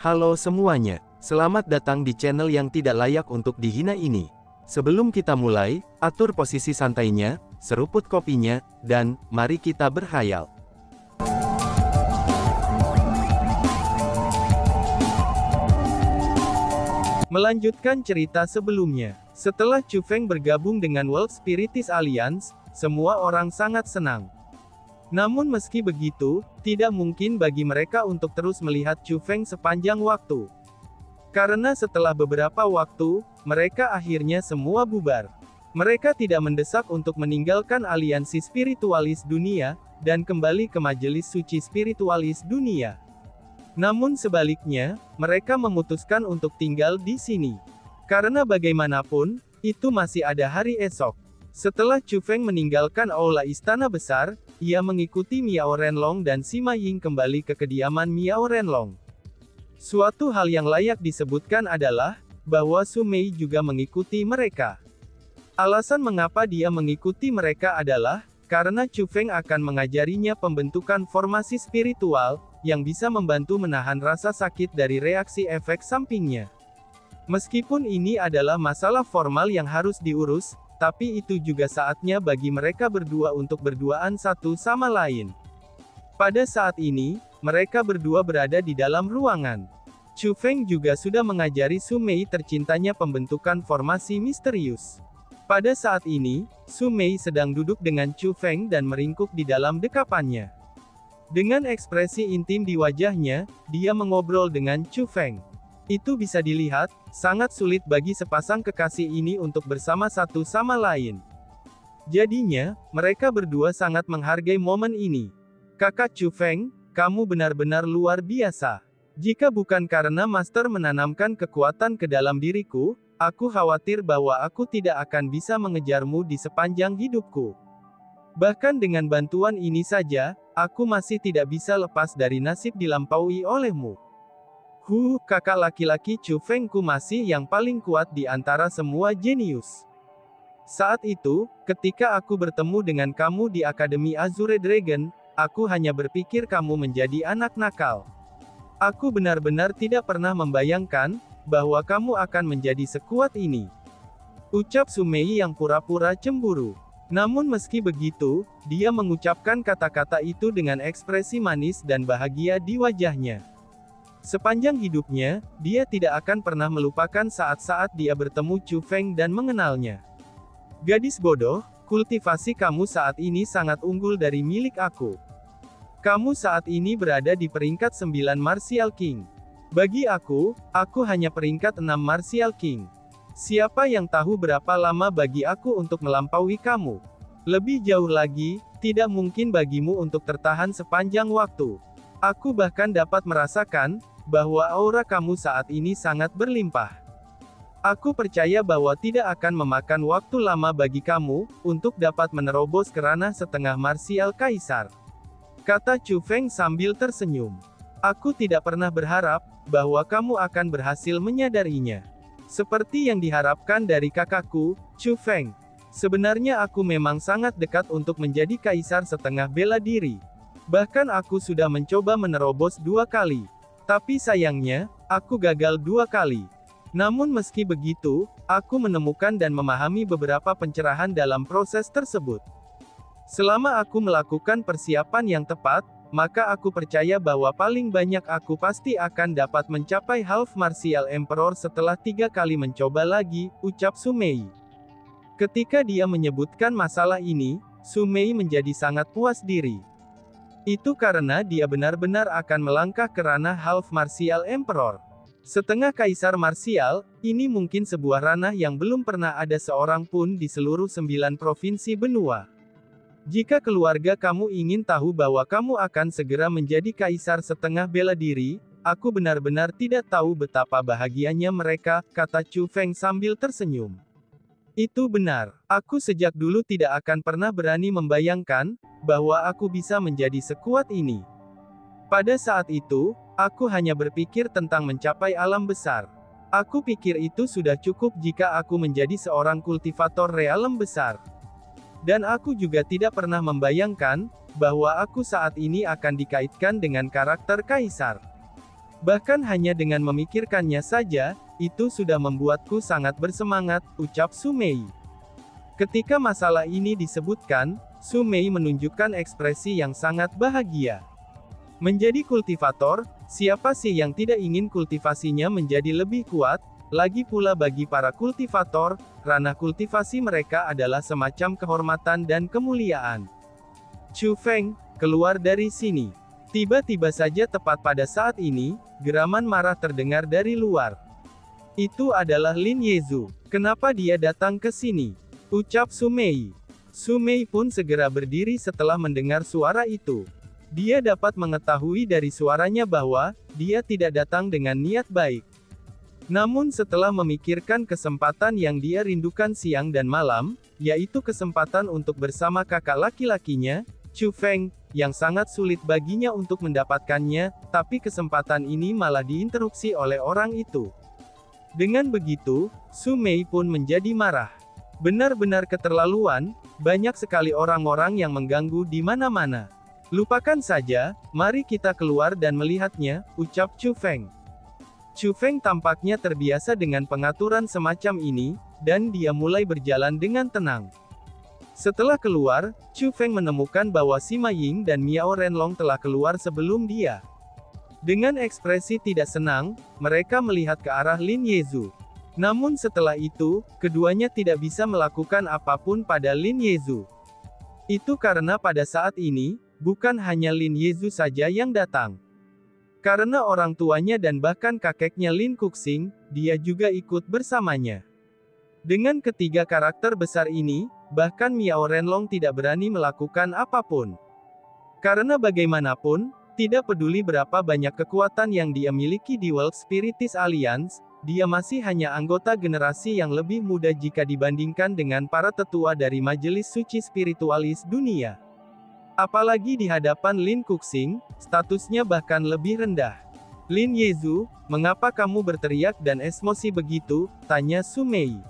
Halo semuanya, selamat datang di channel yang tidak layak untuk dihina ini. Sebelum kita mulai, atur posisi santainya, seruput kopinya, dan mari kita berkhayal. Melanjutkan cerita sebelumnya, setelah Chu Feng bergabung dengan World Spiritist Alliance, semua orang sangat senang. Namun meski begitu, tidak mungkin bagi mereka untuk terus melihat Chu Feng sepanjang waktu. Karena setelah beberapa waktu, mereka akhirnya semua bubar. Mereka tidak mendesak untuk meninggalkan aliansi spiritualis dunia, dan kembali ke majelis suci spiritualis dunia. Namun sebaliknya, mereka memutuskan untuk tinggal di sini. Karena bagaimanapun, itu masih ada hari esok. Setelah Chu Feng meninggalkan aula istana besar, ia mengikuti Miao Renlong dan Sima Ying kembali ke kediaman Miao Renlong. Suatu hal yang layak disebutkan adalah, bahwa Su Mei juga mengikuti mereka. Alasan mengapa dia mengikuti mereka adalah, karena Chu Feng akan mengajarinya pembentukan formasi spiritual, yang bisa membantu menahan rasa sakit dari reaksi efek sampingnya. Meskipun ini adalah masalah formal yang harus diurus, tapi itu juga saatnya bagi mereka berdua untuk berduaan satu sama lain. Pada saat ini, mereka berdua berada di dalam ruangan. Chu Feng juga sudah mengajari Su Mei tercintanya pembentukan formasi misterius. Pada saat ini, Su Mei sedang duduk dengan Chu Feng dan meringkuk di dalam dekapannya. Dengan ekspresi intim di wajahnya, dia mengobrol dengan Chu Feng. Itu bisa dilihat, sangat sulit bagi sepasang kekasih ini untuk bersama satu sama lain. Jadinya, mereka berdua sangat menghargai momen ini. Kakak Chu Feng, kamu benar-benar luar biasa. Jika bukan karena Master menanamkan kekuatan ke dalam diriku, aku khawatir bahwa aku tidak akan bisa mengejarmu di sepanjang hidupku. Bahkan dengan bantuan ini saja, aku masih tidak bisa lepas dari nasib dilampaui olehmu. Kakak laki-laki Chu Fengku masih yang paling kuat di antara semua jenius. Saat itu, ketika aku bertemu dengan kamu di Akademi Azure Dragon, aku hanya berpikir kamu menjadi anak nakal. Aku benar-benar tidak pernah membayangkan, bahwa kamu akan menjadi sekuat ini. Ucap Su Mei yang pura-pura cemburu. Namun meski begitu, dia mengucapkan kata-kata itu dengan ekspresi manis dan bahagia di wajahnya. Sepanjang hidupnya, dia tidak akan pernah melupakan saat-saat dia bertemu Chu Feng dan mengenalnya. Gadis bodoh, kultivasi kamu saat ini sangat unggul dari milik aku. Kamu saat ini berada di peringkat 9 Martial King. Bagi aku hanya peringkat 6 Martial King. Siapa yang tahu berapa lama bagi aku untuk melampaui kamu? Lebih jauh lagi, tidak mungkin bagimu untuk tertahan sepanjang waktu. Aku bahkan dapat merasakan, bahwa aura kamu saat ini sangat berlimpah. Aku percaya bahwa tidak akan memakan waktu lama bagi kamu, untuk dapat menerobos ke ranah setengah marsial kaisar. Kata Chu Feng sambil tersenyum. Aku tidak pernah berharap, bahwa kamu akan berhasil menyadarinya. Seperti yang diharapkan dari kakakku, Chu Feng. Sebenarnya aku memang sangat dekat untuk menjadi kaisar setengah bela diri. Bahkan aku sudah mencoba menerobos 2 kali. Tapi sayangnya, aku gagal 2 kali. Namun meski begitu, aku menemukan dan memahami beberapa pencerahan dalam proses tersebut. Selama aku melakukan persiapan yang tepat, maka aku percaya bahwa paling banyak aku pasti akan dapat mencapai Half Martial Emperor setelah 3 kali mencoba lagi, ucap Su Mei. Ketika dia menyebutkan masalah ini, Su Mei menjadi sangat puas diri. Itu karena dia benar-benar akan melangkah ke ranah Half Martial Emperor. Setengah Kaisar Martial, ini mungkin sebuah ranah yang belum pernah ada seorang pun di seluruh 9 provinsi benua. Jika keluarga kamu ingin tahu bahwa kamu akan segera menjadi Kaisar setengah bela diri, aku benar-benar tidak tahu betapa bahagianya mereka, kata Chu Feng sambil tersenyum. Itu benar, aku sejak dulu tidak akan pernah berani membayangkan, bahwa aku bisa menjadi sekuat ini. Pada saat itu, aku hanya berpikir tentang mencapai alam besar. Aku pikir itu sudah cukup jika aku menjadi seorang kultivator realem besar. Dan aku juga tidak pernah membayangkan, bahwa aku saat ini akan dikaitkan dengan karakter kaisar. Bahkan hanya dengan memikirkannya saja, itu sudah membuatku sangat bersemangat, ucap Su Mei. Ketika masalah ini disebutkan, Su Mei menunjukkan ekspresi yang sangat bahagia. Menjadi kultivator, siapa sih yang tidak ingin kultivasinya menjadi lebih kuat? Lagi pula bagi para kultivator, ranah kultivasi mereka adalah semacam kehormatan dan kemuliaan. Chu Feng, keluar dari sini. Tiba-tiba saja tepat pada saat ini, geraman marah terdengar dari luar. Itu adalah Lin Yezu. Kenapa dia datang ke sini? Ucap Su Mei. Su Mei pun segera berdiri setelah mendengar suara itu. Dia dapat mengetahui dari suaranya bahwa dia tidak datang dengan niat baik. Namun setelah memikirkan kesempatan yang dia rindukan siang dan malam, yaitu kesempatan untuk bersama kakak laki-lakinya, Chu Feng, yang sangat sulit baginya untuk mendapatkannya, tapi kesempatan ini malah diinterupsi oleh orang itu. Dengan begitu, Su Mei pun menjadi marah. Benar-benar keterlaluan, banyak sekali orang-orang yang mengganggu di mana-mana. Lupakan saja, mari kita keluar dan melihatnya, ucap Chu Feng. Chu Feng tampaknya terbiasa dengan pengaturan semacam ini, dan dia mulai berjalan dengan tenang. Setelah keluar, Chu Feng menemukan bahwa Sima Ying dan Miao Renlong telah keluar sebelum dia. Dengan ekspresi tidak senang, mereka melihat ke arah Lin Yezu. Namun setelah itu, keduanya tidak bisa melakukan apapun pada Lin Yezu. Itu karena pada saat ini, bukan hanya Lin Yezu saja yang datang. Karena orang tuanya dan bahkan kakeknya Lin Kuxing, dia juga ikut bersamanya. Dengan ketiga karakter besar ini, bahkan Miao Renlong tidak berani melakukan apapun. Karena bagaimanapun, tidak peduli berapa banyak kekuatan yang dia miliki di World Spiritis Alliance, dia masih hanya anggota generasi yang lebih muda jika dibandingkan dengan para tetua dari Majelis Suci Spiritualis Dunia. Apalagi di hadapan Lin Kuxing, statusnya bahkan lebih rendah. Lin Yezu, mengapa kamu berteriak dan emosi begitu? Tanya Su Mei.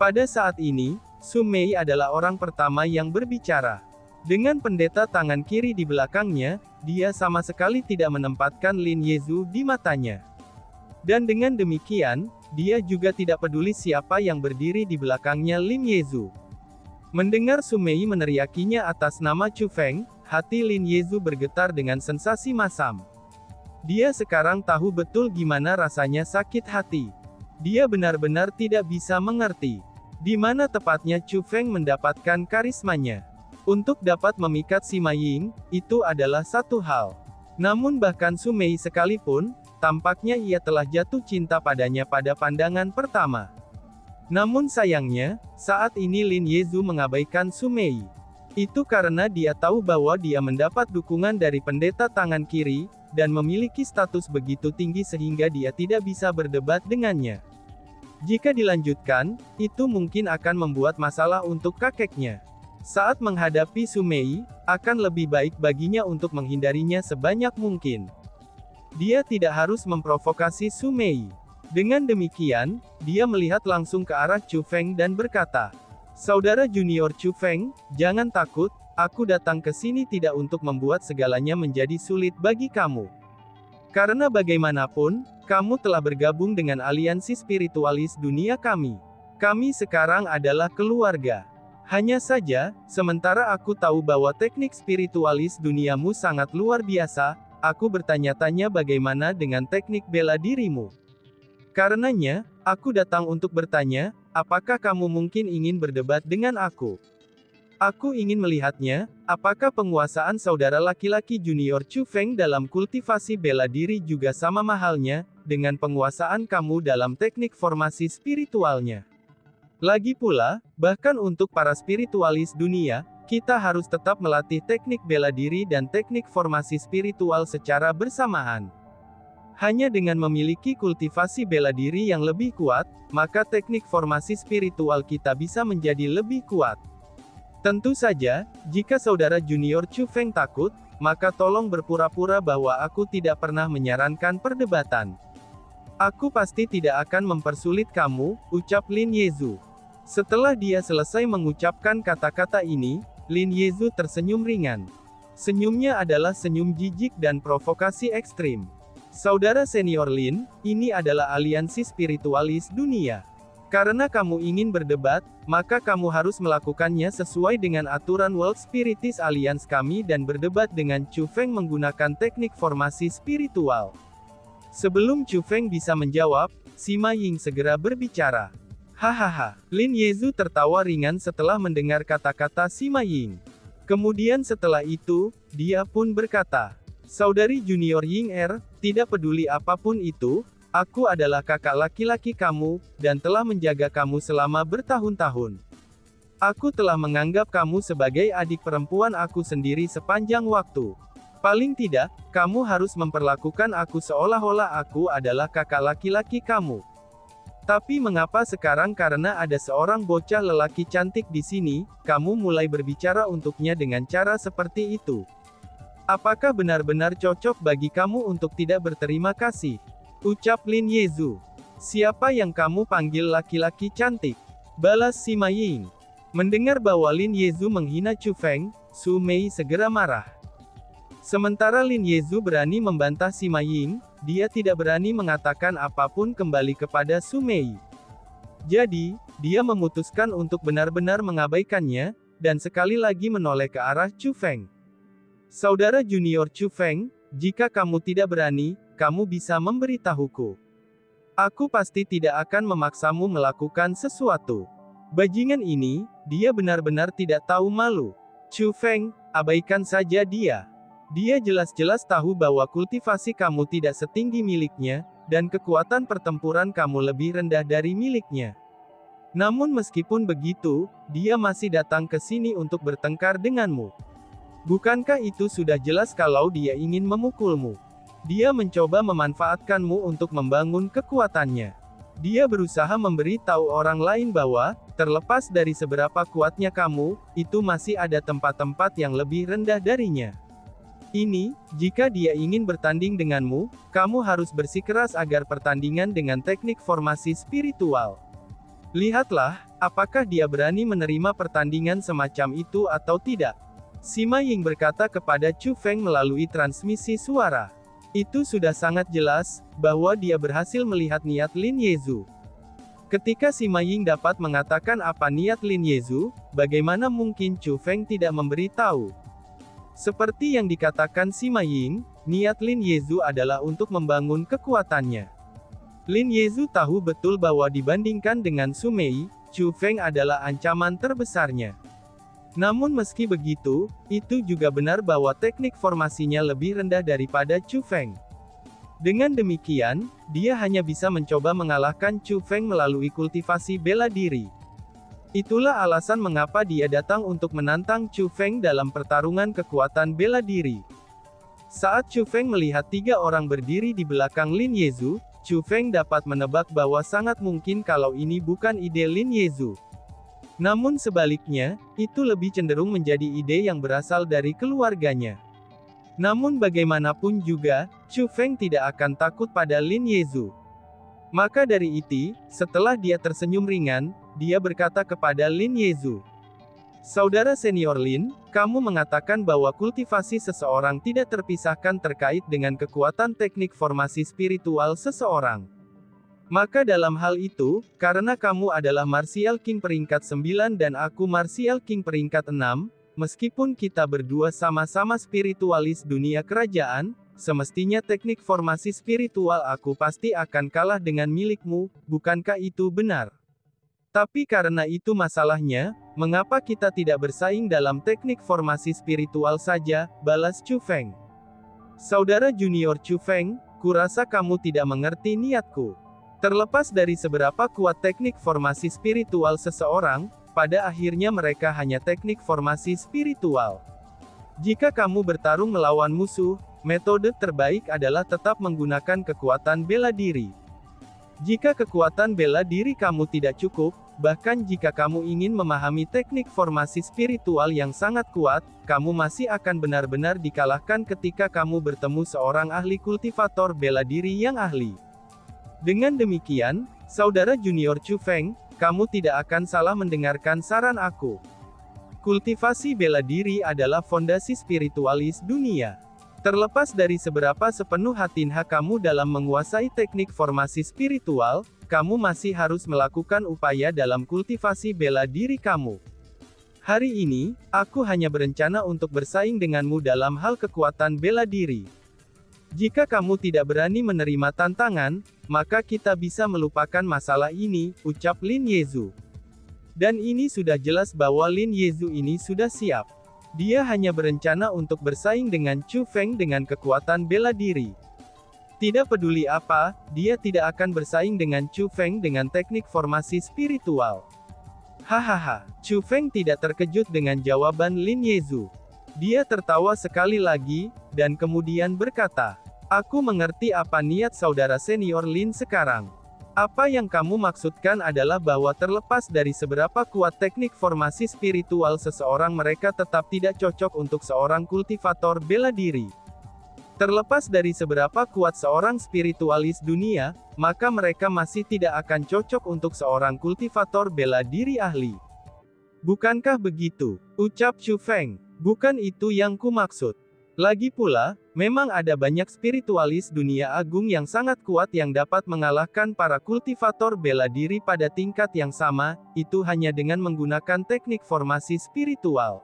Pada saat ini, Su Mei adalah orang pertama yang berbicara. Dengan pendeta tangan kiri di belakangnya, dia sama sekali tidak menempatkan Lin Yezu di matanya. Dan dengan demikian, dia juga tidak peduli siapa yang berdiri di belakangnya Lin Yezu. Mendengar Su Mei meneriakinya atas nama Chu Feng, hati Lin Yezu bergetar dengan sensasi masam. Dia sekarang tahu betul gimana rasanya sakit hati. Dia benar-benar tidak bisa mengerti di mana tepatnya Chu Feng mendapatkan karismanya. Untuk dapat memikat Sima Ying, itu adalah satu hal. Namun bahkan Su Mei sekalipun, tampaknya ia telah jatuh cinta padanya pada pandangan pertama. Namun sayangnya, saat ini Lin Yezu mengabaikan Su Mei. Itu karena dia tahu bahwa dia mendapat dukungan dari pendeta tangan kiri, dan memiliki status begitu tinggi sehingga dia tidak bisa berdebat dengannya. Jika dilanjutkan, itu mungkin akan membuat masalah untuk kakeknya. Saat menghadapi Su Mei, akan lebih baik baginya untuk menghindarinya sebanyak mungkin. Dia tidak harus memprovokasi Su Mei. Dengan demikian, dia melihat langsung ke arah Chu Feng dan berkata, "Saudara junior Chu Feng, jangan takut, aku datang ke sini tidak untuk membuat segalanya menjadi sulit bagi kamu. Karena bagaimanapun, kamu telah bergabung dengan aliansi spiritualis dunia kami. Kami sekarang adalah keluarga. Hanya saja, sementara aku tahu bahwa teknik spiritualis duniamu sangat luar biasa, aku bertanya-tanya bagaimana dengan teknik bela dirimu. Karenanya, aku datang untuk bertanya, apakah kamu mungkin ingin berdebat dengan aku? Aku ingin melihatnya, apakah penguasaan saudara laki-laki junior Chu Feng dalam kultivasi bela diri juga sama mahalnya, dengan penguasaan kamu dalam teknik formasi spiritualnya. Lagi pula, bahkan untuk para spiritualis dunia, kita harus tetap melatih teknik bela diri dan teknik formasi spiritual secara bersamaan. Hanya dengan memiliki kultivasi bela diri yang lebih kuat, maka teknik formasi spiritual kita bisa menjadi lebih kuat. Tentu saja, jika saudara junior Chu Feng takut, maka tolong berpura-pura bahwa aku tidak pernah menyarankan perdebatan. Aku pasti tidak akan mempersulit kamu, ucap Lin Yezu. Setelah dia selesai mengucapkan kata-kata ini, Lin Yezu tersenyum ringan. Senyumnya adalah senyum jijik dan provokasi ekstrim. Saudara senior Lin, ini adalah aliansi spiritualis dunia. Karena kamu ingin berdebat, maka kamu harus melakukannya sesuai dengan aturan World Spiritis Alliance kami dan berdebat dengan Chu Feng menggunakan teknik formasi spiritual. Sebelum Chu Feng bisa menjawab, Sima Ying segera berbicara. Hahaha, Lin Yezu tertawa ringan setelah mendengar kata-kata Sima Ying. Kemudian setelah itu, dia pun berkata, Saudari junior Ying tidak peduli apapun itu, aku adalah kakak laki-laki kamu, dan telah menjaga kamu selama bertahun-tahun. Aku telah menganggap kamu sebagai adik perempuan aku sendiri sepanjang waktu. Paling tidak, kamu harus memperlakukan aku seolah-olah aku adalah kakak laki-laki kamu. Tapi mengapa sekarang karena ada seorang bocah lelaki cantik di sini, kamu mulai berbicara untuknya dengan cara seperti itu? Apakah benar-benar cocok bagi kamu untuk tidak berterima kasih? Ucap Lin Yezu. Siapa yang kamu panggil laki-laki cantik? Balas Sima Ying. Mendengar bahwa Lin Yezu menghina Chu Feng, Su Mei segera marah. Sementara Lin Yezu berani membantah Sima Ying, dia tidak berani mengatakan apapun kembali kepada Su Mei. Jadi, dia memutuskan untuk benar-benar mengabaikannya, dan sekali lagi menoleh ke arah Chu Feng. Saudara junior Chu Feng, jika kamu tidak berani, kamu bisa memberitahuku. Aku pasti tidak akan memaksamu melakukan sesuatu. Bajingan ini, dia benar-benar tidak tahu malu. Chu Feng, abaikan saja dia. Dia jelas-jelas tahu bahwa kultivasi kamu tidak setinggi miliknya, dan kekuatan pertempuran kamu lebih rendah dari miliknya. Namun meskipun begitu, dia masih datang ke sini untuk bertengkar denganmu. Bukankah itu sudah jelas kalau dia ingin memukulmu? Dia mencoba memanfaatkanmu untuk membangun kekuatannya. Dia berusaha memberi tahu orang lain bahwa, terlepas dari seberapa kuatnya kamu, itu masih ada tempat-tempat yang lebih rendah darinya. Ini, jika dia ingin bertanding denganmu, kamu harus bersikeras agar pertandingan dengan teknik formasi spiritual. Lihatlah, apakah dia berani menerima pertandingan semacam itu atau tidak. Sima Ying berkata kepada Chu Feng melalui transmisi suara. Itu sudah sangat jelas, bahwa dia berhasil melihat niat Lin Yezu. Ketika Sima Ying dapat mengatakan apa niat Lin Yezu, bagaimana mungkin Chu Feng tidak memberi tahu? Seperti yang dikatakan Sima Ying, niat Lin Yezu adalah untuk membangun kekuatannya. Lin Yezu tahu betul bahwa dibandingkan dengan Su Mei, Chu Feng adalah ancaman terbesarnya. Namun meski begitu, itu juga benar bahwa teknik formasinya lebih rendah daripada Chu Feng. Dengan demikian, dia hanya bisa mencoba mengalahkan Chu Feng melalui kultivasi bela diri. Itulah alasan mengapa dia datang untuk menantang Chu Feng dalam pertarungan kekuatan bela diri. Saat Chu Feng melihat 3 orang berdiri di belakang Lin Yezu, Chu Feng dapat menebak bahwa sangat mungkin kalau ini bukan ide Lin Yezu. Namun sebaliknya, itu lebih cenderung menjadi ide yang berasal dari keluarganya. Namun bagaimanapun juga, Chu Feng tidak akan takut pada Lin Yezu. Maka dari itu, setelah dia tersenyum ringan, dia berkata kepada Lin Yezu. Saudara senior Lin, kamu mengatakan bahwa kultivasi seseorang tidak terpisahkan terkait dengan kekuatan teknik formasi spiritual seseorang. Maka dalam hal itu, karena kamu adalah Martial King peringkat 9 dan aku Martial King peringkat 6, meskipun kita berdua sama-sama spiritualis dunia kerajaan, semestinya teknik formasi spiritual aku pasti akan kalah dengan milikmu, bukankah itu benar? Tapi karena itu masalahnya, mengapa kita tidak bersaing dalam teknik formasi spiritual saja, balas Chu Feng. Saudara junior Chu Feng, kurasa kamu tidak mengerti niatku. Terlepas dari seberapa kuat teknik formasi spiritual seseorang, pada akhirnya mereka hanya teknik formasi spiritual. Jika kamu bertarung melawan musuh, metode terbaik adalah tetap menggunakan kekuatan bela diri. Jika kekuatan bela diri kamu tidak cukup, bahkan jika kamu ingin memahami teknik formasi spiritual yang sangat kuat, kamu masih akan benar-benar dikalahkan ketika kamu bertemu seorang ahli kultivator bela diri yang ahli. Dengan demikian, saudara junior Chu Feng, kamu tidak akan salah mendengarkan saran aku. Kultivasi bela diri adalah fondasi spiritualis dunia. Terlepas dari seberapa sepenuh hati kamu dalam menguasai teknik formasi spiritual, kamu masih harus melakukan upaya dalam kultivasi bela diri kamu. Hari ini, aku hanya berencana untuk bersaing denganmu dalam hal kekuatan bela diri. Jika kamu tidak berani menerima tantangan, maka kita bisa melupakan masalah ini, ucap Lin Yezu. Dan ini sudah jelas bahwa Lin Yezu ini sudah siap. Dia hanya berencana untuk bersaing dengan Chu Feng dengan kekuatan bela diri. Tidak peduli apa, dia tidak akan bersaing dengan Chu Feng dengan teknik formasi spiritual. Hahaha, Chu Feng tidak terkejut dengan jawaban Lin Yezu. Dia tertawa sekali lagi, dan kemudian berkata, "Aku mengerti apa niat saudara senior Lin sekarang. Apa yang kamu maksudkan adalah bahwa terlepas dari seberapa kuat teknik formasi spiritual seseorang, mereka tetap tidak cocok untuk seorang kultivator bela diri. Terlepas dari seberapa kuat seorang spiritualis dunia, maka mereka masih tidak akan cocok untuk seorang kultivator bela diri ahli. Bukankah begitu?" ucap Chu Feng. "Bukan itu yang ku maksud. Lagi pula, memang ada banyak spiritualis dunia agung yang sangat kuat yang dapat mengalahkan para kultivator bela diri pada tingkat yang sama, itu hanya dengan menggunakan teknik formasi spiritual.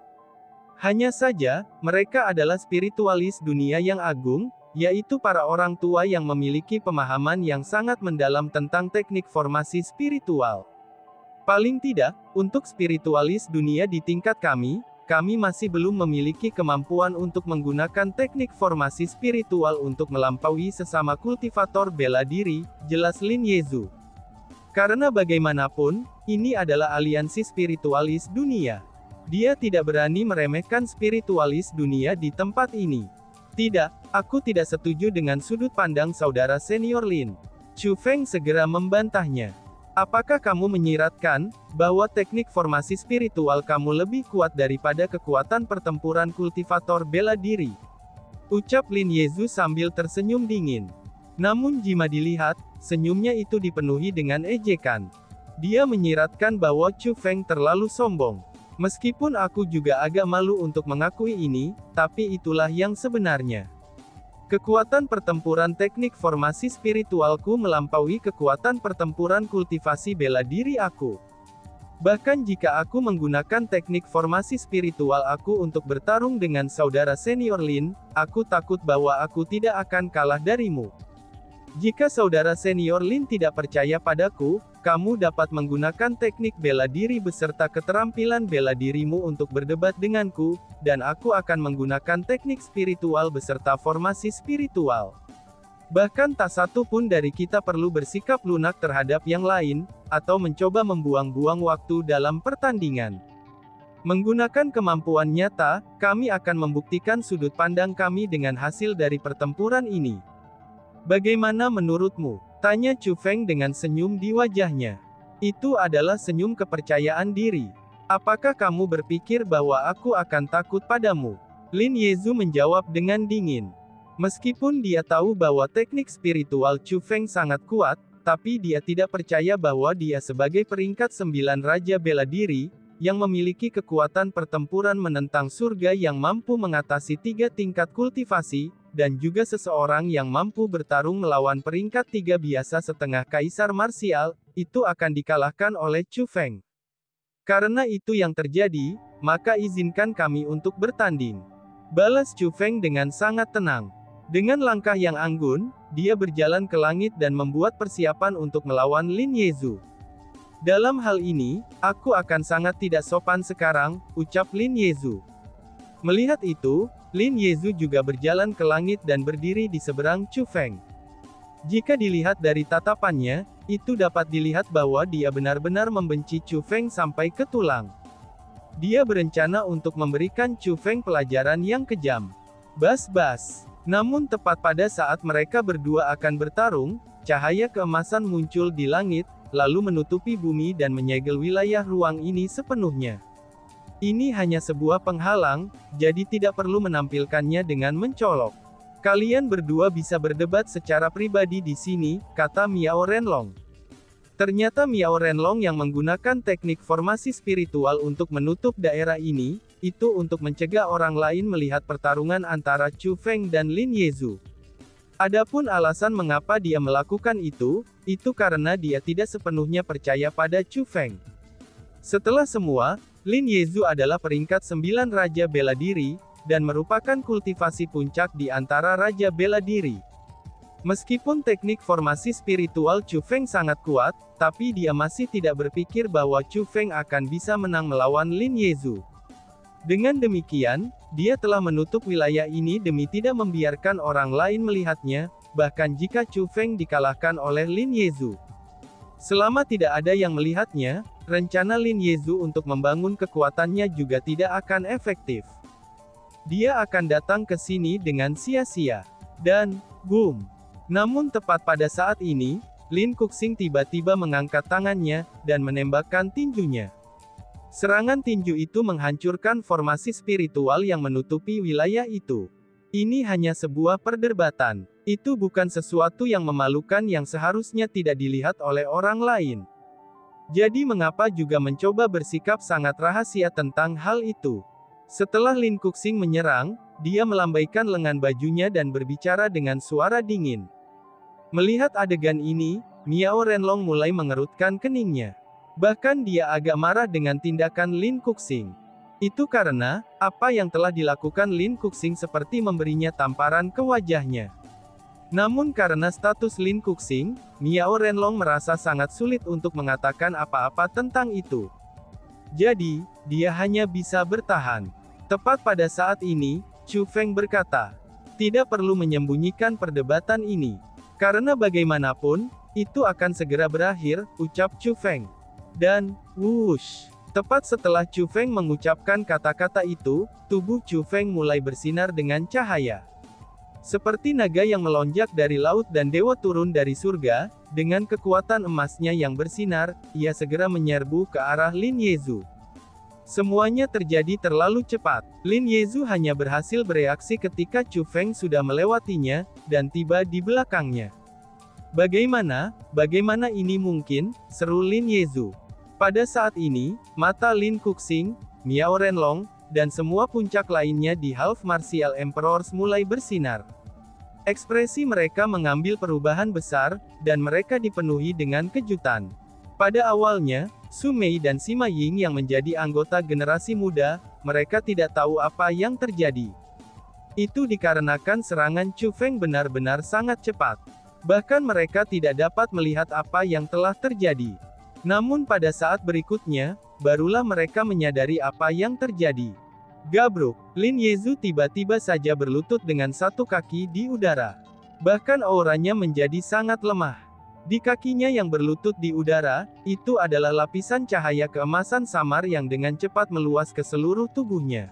Hanya saja, mereka adalah spiritualis dunia yang agung, yaitu para orang tua yang memiliki pemahaman yang sangat mendalam tentang teknik formasi spiritual. Paling tidak, untuk spiritualis dunia di tingkat kami masih belum memiliki kemampuan untuk menggunakan teknik formasi spiritual untuk melampaui sesama kultivator bela diri," jelas Lin Yezu. Karena bagaimanapun, ini adalah aliansi spiritualis dunia. Dia tidak berani meremehkan spiritualis dunia di tempat ini. "Tidak, aku tidak setuju dengan sudut pandang saudara senior Lin." Chu Feng segera membantahnya. "Apakah kamu menyiratkan bahwa teknik formasi spiritual kamu lebih kuat daripada kekuatan pertempuran kultivator bela diri?" ucap Lin Yezu sambil tersenyum dingin. Namun jika dilihat, senyumnya itu dipenuhi dengan ejekan. Dia menyiratkan bahwa Chu Feng terlalu sombong. "Meskipun aku juga agak malu untuk mengakui ini, tapi itulah yang sebenarnya. Kekuatan pertempuran teknik formasi spiritualku melampaui kekuatan pertempuran kultivasi bela diri aku. Bahkan jika aku menggunakan teknik formasi spiritual aku untuk bertarung dengan saudara senior Lin, aku takut bahwa aku tidak akan kalah darimu. Jika saudara senior Lin tidak percaya padaku, kamu dapat menggunakan teknik bela diri beserta keterampilan bela dirimu untuk berdebat denganku, dan aku akan menggunakan teknik spiritual beserta formasi spiritual. Bahkan tak satu pun dari kita perlu bersikap lunak terhadap yang lain, atau mencoba membuang-buang waktu dalam pertandingan. Menggunakan kemampuan nyata, kami akan membuktikan sudut pandang kami dengan hasil dari pertempuran ini. Bagaimana menurutmu?" tanya Chu Feng dengan senyum di wajahnya. Itu adalah senyum kepercayaan diri. "Apakah kamu berpikir bahwa aku akan takut padamu?" Lin Yezu menjawab dengan dingin. Meskipun dia tahu bahwa teknik spiritual Chu Feng sangat kuat, tapi dia tidak percaya bahwa dia sebagai peringkat 9 Raja Bela Diri, yang memiliki kekuatan pertempuran menentang surga yang mampu mengatasi 3 tingkat kultivasi, dan juga seseorang yang mampu bertarung melawan peringkat 3 biasa setengah kaisar marsial, itu akan dikalahkan oleh Chu Feng. "Karena itu yang terjadi, maka izinkan kami untuk bertanding," balas Chu Feng dengan sangat tenang. Dengan langkah yang anggun, dia berjalan ke langit dan membuat persiapan untuk melawan Lin Yezu. "Dalam hal ini, aku akan sangat tidak sopan sekarang," ucap Lin Yezu. Melihat itu, Lin Yezu juga berjalan ke langit dan berdiri di seberang Chu Feng. Jika dilihat dari tatapannya, itu dapat dilihat bahwa dia benar-benar membenci Chu Feng sampai ke tulang. Dia berencana untuk memberikan Chu Feng pelajaran yang kejam. Bas-bas. Namun tepat pada saat mereka berdua akan bertarung, cahaya keemasan muncul di langit, lalu menutupi bumi dan menyegel wilayah ruang ini sepenuhnya. Ini hanya sebuah penghalang, jadi tidak perlu menampilkannya dengan mencolok. "Kalian berdua bisa berdebat secara pribadi di sini," kata Miao Renlong. Ternyata Miao Renlong yang menggunakan teknik formasi spiritual untuk menutup daerah ini, itu untuk mencegah orang lain melihat pertarungan antara Chu Feng dan Lin Yezhu. Adapun alasan mengapa dia melakukan itu karena dia tidak sepenuhnya percaya pada Chu Feng. Setelah semua, Lin Yezhu adalah peringkat 9 Raja Bela Diri, dan merupakan kultivasi puncak di antara Raja Bela Diri. Meskipun teknik formasi spiritual Chu Feng sangat kuat, tapi dia masih tidak berpikir bahwa Chu Feng akan bisa menang melawan Lin Yezhu. Dengan demikian, dia telah menutup wilayah ini demi tidak membiarkan orang lain melihatnya, bahkan jika Chu Feng dikalahkan oleh Lin Yezhu. Selama tidak ada yang melihatnya, rencana Lin Yezhu untuk membangun kekuatannya juga tidak akan efektif. Dia akan datang ke sini dengan sia-sia. Dan, boom! Namun tepat pada saat ini, Lin Kuxing tiba-tiba mengangkat tangannya, dan menembakkan tinjunya. Serangan tinju itu menghancurkan formasi spiritual yang menutupi wilayah itu. Ini hanya sebuah perdebatan. Itu bukan sesuatu yang memalukan yang seharusnya tidak dilihat oleh orang lain. Jadi mengapa juga mencoba bersikap sangat rahasia tentang hal itu? Setelah Lin Kuxing menyerang, dia melambaikan lengan bajunya dan berbicara dengan suara dingin. Melihat adegan ini, Miao Renlong mulai mengerutkan keningnya. Bahkan dia agak marah dengan tindakan Lin Kuxing. Itu karena, apa yang telah dilakukan Lin Kuxing seperti memberinya tamparan ke wajahnya. Namun karena status Lin Kuxing, Miao Renlong merasa sangat sulit untuk mengatakan apa-apa tentang itu. Jadi, dia hanya bisa bertahan. Tepat pada saat ini, Chu Feng berkata, "Tidak perlu menyembunyikan perdebatan ini. Karena bagaimanapun, itu akan segera berakhir," ucap Chu Feng. Dan, whoosh! Tepat setelah Chu Feng mengucapkan kata-kata itu, tubuh Chu Feng mulai bersinar dengan cahaya. Seperti naga yang melonjak dari laut dan dewa turun dari surga, dengan kekuatan emasnya yang bersinar, ia segera menyerbu ke arah Lin Yezhu. Semuanya terjadi terlalu cepat. Lin Yezhu hanya berhasil bereaksi ketika Chu Feng sudah melewatinya, dan tiba di belakangnya. Bagaimana ini mungkin?" seru Lin Yezhu. Pada saat ini, mata Lin Kuxing, Miao Renlong, dan semua puncak lainnya di Half Martial Emperors mulai bersinar. Ekspresi mereka mengambil perubahan besar, dan mereka dipenuhi dengan kejutan. Pada awalnya, Su Mei dan Sima Ying yang menjadi anggota generasi muda, mereka tidak tahu apa yang terjadi. Itu dikarenakan serangan Chu Feng benar-benar sangat cepat. Bahkan mereka tidak dapat melihat apa yang telah terjadi. Namun pada saat berikutnya, barulah mereka menyadari apa yang terjadi. Gabruk, Lin Yezhu tiba-tiba saja berlutut dengan satu kaki di udara. Bahkan auranya menjadi sangat lemah. Di kakinya yang berlutut di udara, itu adalah lapisan cahaya keemasan samar yang dengan cepat meluas ke seluruh tubuhnya.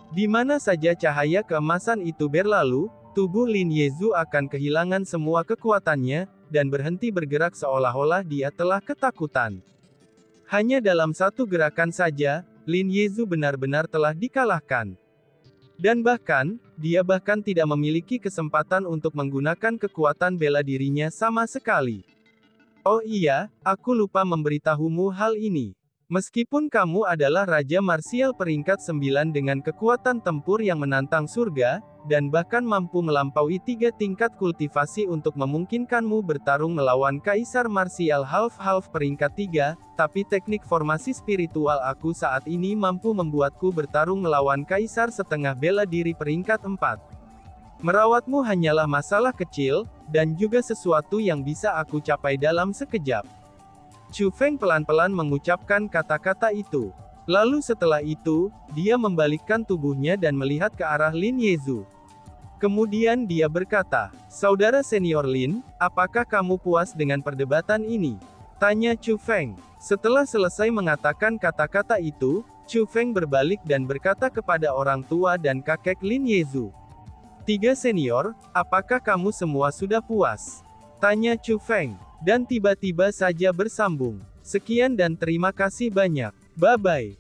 Di mana saja cahaya keemasan itu berlalu, tubuh Lin Yezhu akan kehilangan semua kekuatannya, dan berhenti bergerak seolah-olah dia telah ketakutan. Hanya dalam satu gerakan saja, Lin Yezhu benar-benar telah dikalahkan. Dan bahkan, dia bahkan tidak memiliki kesempatan untuk menggunakan kekuatan bela dirinya sama sekali. "Oh iya, aku lupa memberitahumu hal ini. Meskipun kamu adalah Raja Marsial peringkat 9 dengan kekuatan tempur yang menantang surga, dan bahkan mampu melampaui 3 tingkat kultivasi untuk memungkinkanmu bertarung melawan Kaisar Marsial Half-Half peringkat 3, tapi teknik formasi spiritual aku saat ini mampu membuatku bertarung melawan Kaisar setengah bela diri peringkat 4. Merawatmu hanyalah masalah kecil, dan juga sesuatu yang bisa aku capai dalam sekejap." Chu Feng pelan-pelan mengucapkan kata-kata itu. Lalu setelah itu, dia membalikkan tubuhnya dan melihat ke arah Lin Yezhu. Kemudian dia berkata, "Saudara senior Lin, apakah kamu puas dengan perdebatan ini?" tanya Chu Feng. Setelah selesai mengatakan kata-kata itu, Chu Feng berbalik dan berkata kepada orang tua dan kakek Lin Yezhu. "Tiga senior, apakah kamu semua sudah puas?" tanya Chu Feng. Dan tiba-tiba saja bersambung. "Sekian dan terima kasih banyak. Bye-bye."